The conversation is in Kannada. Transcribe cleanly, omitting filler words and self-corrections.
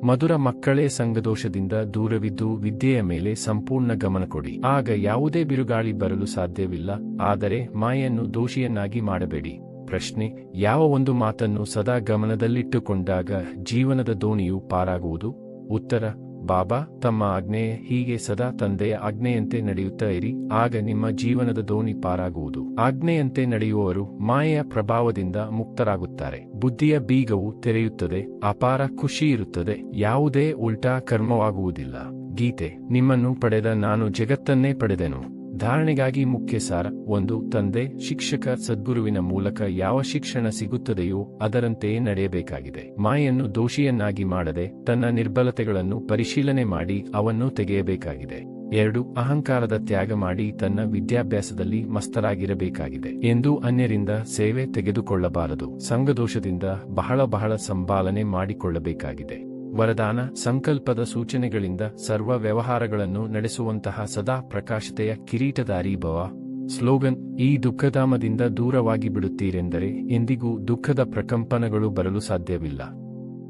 ಮಧುರ ಮಕ್ಕಳೇ, ಸಂಘದೋಷದಿಂದ ದೂರವಿದ್ದು ವಿದ್ಯೆಯ ಮೇಲೆ ಸಂಪೂರ್ಣ ಗಮನ ಕೊಡಿ. ಆಗ ಯಾವುದೇ ಬಿರುಗಾಳಿ ಬರಲು ಸಾಧ್ಯವಿಲ್ಲ. ಆದರೆ ಮಾಯೆಯನ್ನು ದೋಷಿಯನ್ನಾಗಿ ಮಾಡಬೇಡಿ. ಪ್ರಶ್ನೆ: ಯಾವ ಒಂದು ಮಾತನ್ನು ಸದಾ ಗಮನದಲ್ಲಿಟ್ಟುಕೊಂಡಾಗ ಜೀವನದ ದೋಣಿಯು ಪಾರಾಗುವುದು? ಉತ್ತರ: ಬಾಬಾ ತಮ್ಮ ಆಜ್ಞೆಯೇ. ಹೀಗೆ ಸದಾ ತಂದೆಯ ಆಜ್ಞೆಯಂತೆ ನಡೆಯುತ್ತಾ ಇರಿ, ಆಗ ನಿಮ್ಮ ಜೀವನದ ದೋಣಿ ಪಾರಾಗುವುದು. ಆಜ್ಞೆಯಂತೆ ನಡೆಯುವವರು ಮಾಯೆಯ ಪ್ರಭಾವದಿಂದ ಮುಕ್ತರಾಗುತ್ತಾರೆ. ಬುದ್ಧಿಯ ಬೀಗವು ತೆರೆಯುತ್ತದೆ, ಅಪಾರ ಖುಷಿ ಇರುತ್ತದೆ, ಯಾವುದೇ ಉಲ್ಟಾ ಕರ್ಮವಾಗುವುದಿಲ್ಲ. ಗೀತೆ: ನಿಮ್ಮನ್ನು ಪಡೆದ ನಾನು ಜಗತ್ತನ್ನೇ ಪಡೆದೆನು. ಧಾರಣೆಗಾಗಿ ಮುಖ್ಯ ಸಾರ: 1. ತಂದೆ, ಶಿಕ್ಷಕ, ಸದ್ಗುರುವಿನ ಮೂಲಕ ಯಾವ ಶಿಕ್ಷಣ ಸಿಗುತ್ತದೆಯೋ ಅದರಂತೆಯೇ ನಡೆಯಬೇಕಾಗಿದೆ. ಮಾಯೆಯನ್ನು ದೋಷಿಯನ್ನಾಗಿ ಮಾಡದೆ ತನ್ನ ನಿರ್ಬಲತೆಗಳನ್ನು ಪರಿಶೀಲನೆ ಮಾಡಿ ಅವನ್ನು ತೆಗೆಯಬೇಕಾಗಿದೆ. 2. ಅಹಂಕಾರದ ತ್ಯಾಗ ಮಾಡಿ ತನ್ನ ವಿದ್ಯಾಭ್ಯಾಸದಲ್ಲಿ ಮಸ್ತರಾಗಿರಬೇಕಾಗಿದೆ. ಎಂದು ಅನ್ಯರಿಂದ ಸೇವೆ ತೆಗೆದುಕೊಳ್ಳಬಾರದು. ಸಂಘದೋಷದಿಂದ ಬಹಳ ಸಂಪಾಲನೆ ಮಾಡಿಕೊಳ್ಳಬೇಕಾಗಿದೆ. ವರದಾನ: ಸಂಕಲ್ಪದ ಸೂಚನೆಗಳಿಂದ ಸರ್ವ ವ್ಯವಹಾರಗಳನ್ನು ನಡೆಸುವಂತಹ ಸದಾ ಪ್ರಕಾಶತೆಯ ಕಿರೀಟಧಾರಿ ಭವ. ಸ್ಲೋಗನ್: ಈ ದುಃಖಧಾಮದಿಂದ ದೂರವಾಗಿ ಬಿಡುತ್ತೀರೆಂದರೆ ಎಂದಿಗೂ ದುಃಖದ ಪ್ರಕಂಪನಗಳು ಬರಲು ಸಾಧ್ಯವಿಲ್ಲ.